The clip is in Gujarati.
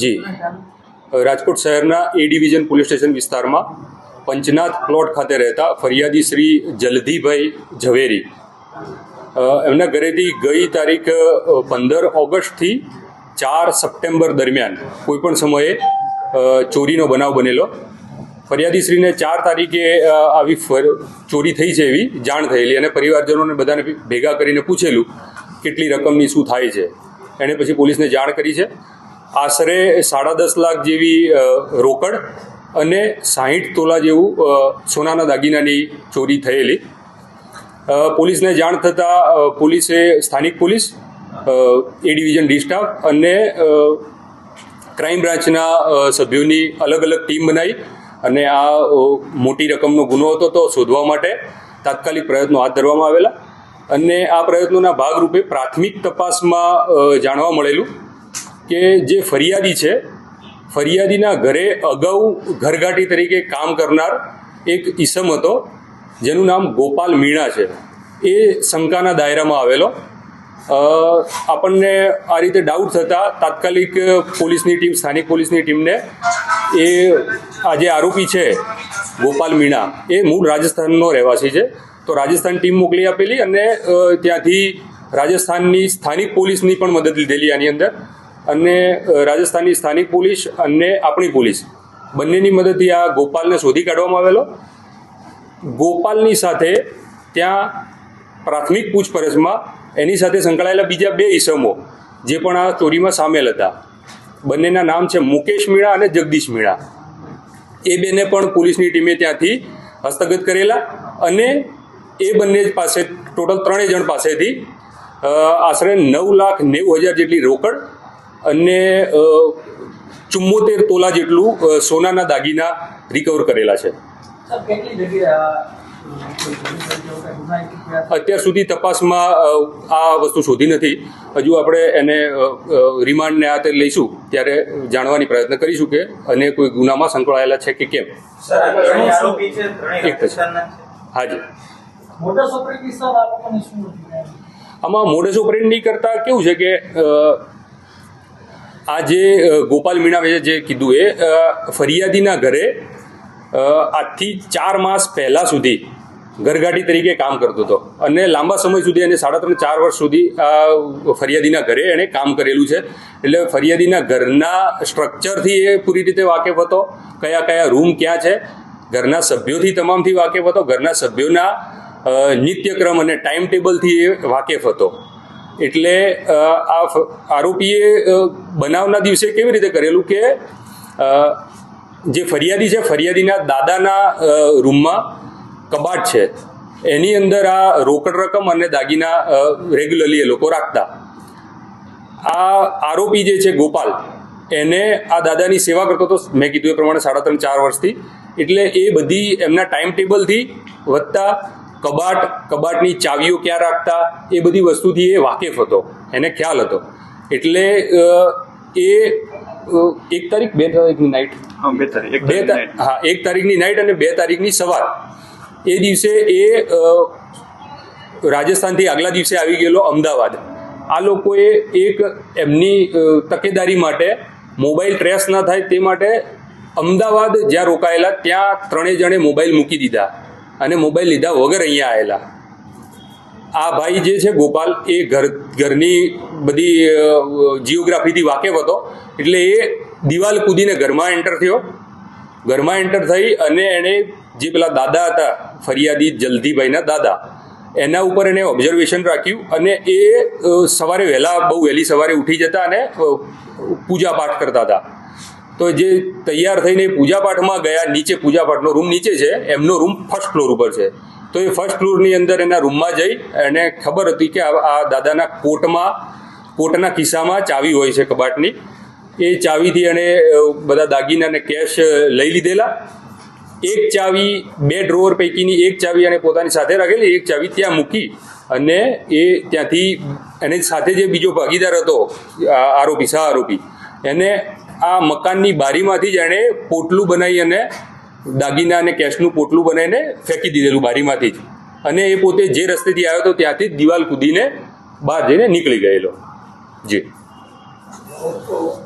જી, રાજકોટ શહેરના એ ડિવિઝન પોલીસ સ્ટેશન વિસ્તારમાં પંચનાથ પ્લોટ ખાતે રહેતા ફરિયાદી શ્રી જલધીભાઈ ઝવેરી એમના ઘરેથી ગઈ તારીખ 15 ઓગસ્ટથી 4 સપ્ટેમ્બર દરમિયાન કોઈપણ સમયે ચોરીનો બનાવ બનેલો. ફરિયાદીશ્રીને 4 તારીખે આવી ચોરી થઈ છે એવી જાણ થયેલી અને પરિવારજનોને બધાને ભેગા કરીને પૂછેલું કેટલી રકમની શું થાય છે. એણે પછી પોલીસને જાણ કરી છે. આશરે 10.5 લાખ જેવી રોકડ અને 60 તોલા જેવું સોનાના દાગીનાની ચોરી થયેલી. પોલીસને જાણ થતાં પોલીસે સ્થાનિક પોલીસ, એ ડિવિઝન ડી સ્ટાફ અને ક્રાઇમ બ્રાન્ચના સભ્યોની અલગ અલગ ટીમ બનાવી અને આ મોટી રકમનો ગુનો હતો તો શોધવા માટે તાત્કાલિક પ્રયત્નો હાથ ધરવામાં આવેલા. અને આ પ્રયત્નોના ભાગરૂપે પ્રાથમિક તપાસમાં જાણવા મળેલું કે જે ફરિયાદી છે, ફરિયાદીના ઘરે અગાઉ ઘરઘાટી તરીકે કામ કરનાર એક ઈસમ હતો જેનું નામ ગોપાલ મીણા છે. એ શંકાના દાયરામાં આવેલો. આપણને આ રીતે ડાઉટ થતાં તાત્કાલિક પોલીસની ટીમ, સ્થાનિક પોલીસની ટીમને એ આ જે આરોપી છે ગોપાલ મીણા એ મૂળ રાજસ્થાનનો રહેવાસી છે તો રાજસ્થાન ટીમ મોકલી આપેલી અને ત્યાંથી રાજસ્થાનની સ્થાનિક પોલીસની પણ મદદ લીધેલી આની અંદર. અને રાજસ્થાનની સ્થાનિક પોલીસ અને આપણી પોલીસ બંનેની મદદથી આ ગોપાલને શોધી કાઢવામાં આવેલો. ગોપાલની સાથે ત્યાં પ્રાથમિક પૂછપરછમાં એની સાથે સંકળાયેલા બીજા 2 ઈસમો જે પણ આ ચોરીમાં સામેલ હતા, બંનેના નામ છે મુકેશ મીણા અને જગદીશ મીણા. એ બેને પણ પોલીસની ટીમે ત્યાંથી હસ્તગત કરેલા અને એ બંને પાસે ટોટલ 3 જણ પાસેથી આશરે 9,90,000 જેટલી રોકડ અને 74 તોલા જેટલું સોનાના દાગીના રિકવર કરેલા છે. અત્યાર સુધી તપાસમાં આ વસ્તુ શોધી નથી. હજુ આપણે એને રિમાન્ડને આ તે લઈશું ત્યારે જાણવાની પ્રયત્ન કરીશું કે અને કોઈ ગુનામાં સંકળાયેલા છે કે કેમ. હાજી, આમાં મોડસ ઓપરેન્ડી કરતાં કેવું છે કે આ જે ગોપાલ મીણા જે કીધું એ ફરિયાદીના ઘરે આજથી 4 માસ પહેલાં સુધી ઘરઘાટી તરીકે કામ કરતો હતો અને લાંબા સમય સુધી એને 3.5-4 વર્ષ સુધી આ ફરિયાદીના ઘરે એણે કામ કરેલું છે. એટલે ફરિયાદીના ઘરના સ્ટ્રક્ચરથી એ પૂરી રીતે વાકેફ હતો, કયા કયા રૂમ ક્યાં છે, ઘરના સભ્યોથી તમામથી વાકેફ હતો, ઘરના સભ્યોના નિત્યક્રમ અને ટાઈમ ટેબલથી એ વાકેફ હતો. એટલે આ આરોપીએ બનાવના દિવસે કેવી રીતે કરેલું કે જે ફરિયાદી છે, ફરિયાદીના દાદાના રૂમમાં કબાટ છે, એની અંદર આ રોકડ રકમ અને દાગીના રેગ્યુલરલી એ લોકો રાખતા. આ આરોપી જે છે ગોપાલ, એને આ દાદાની સેવા કરતો હતો મેં કીધું એ પ્રમાણે 3.5-4 વર્ષથી. એટલે એ બધી એમના ટાઈમ ટેબલથી વત્તા કબાટની ચાવીઓ ક્યાં રાખતા એ બધી વસ્તુથી એ વાકેફ હતો, એને ખ્યાલ હતો. એટલે એ 1 તારીખ 2 તારીખની નાઇટ, 1 તારીખની નાઇટ અને 2 તારીખની સવાર એ દિવસે એ રાજસ્થાનથી આગલા દિવસે આવી ગયેલો અમદાવાદ. આ લોકોએ એક એમની તકેદારી માટે મોબાઈલ ટ્રેસ ન થાય તે માટે અમદાવાદ જ્યાં રોકાયેલા ત્યાં 3 જણે મોબાઈલ મૂકી દીધા અને મોબાઈલ લીધા વગર અહીંયા આવેલા. આ ભાઈ જે છે ગોપાલ એ ઘરની બધી જિયોગ્રાફીથી વાકેફ હતો. એટલે એ દિવાલ કૂદીને ઘરમાં એન્ટર થયો. ઘરમાં એન્ટર થઈ અને એણે જે પેલા દાદા હતા ફરિયાદી જલધીભાઈના દાદા, એના ઉપર એને ઓબ્ઝર્વેશન રાખ્યું અને એ સવારે બહુ વહેલી સવારે ઉઠી જતા અને પૂજા પાઠ કરતા હતા. તો જે તૈયાર થઈને પૂજાપાઠમાં ગયા, નીચે પૂજાપાઠનો રૂમ નીચે છે, એમનો રૂમ 1st ફ્લોર ઉપર છે. તો એ 1st ફ્લોરની અંદર એના રૂમમાં જઈ એને ખબર હતી કે આ દાદાના કોટના ખિસ્સામાં ચાવી હોય છે કબાટની. એ ચાવીથી એણે બધા દાગીના અને કેશ લઈ લીધેલા. એક ચાવી 2 ડ્રોવર પૈકીની એક ચાવી એને પોતાની સાથે રાખેલી, એક ચાવી ત્યાં મૂકી અને એ ત્યાંથી એની સાથે જે બીજો ભાગીદાર હતો આરોપી, સહ આરોપી, એને આ મકાનની બારીમાંથી જ એણે પોટલું બનાવી અને દાગીના અને કેશનું પોટલું બનાવીને ફેંકી દીધેલું બારીમાંથી જ. અને એ પોતે જે રસ્તેથી આવ્યો હતો ત્યાંથી જ દિવાલ કૂદીને બહાર જઈને નીકળી ગયેલો. જી. ઓપ્પો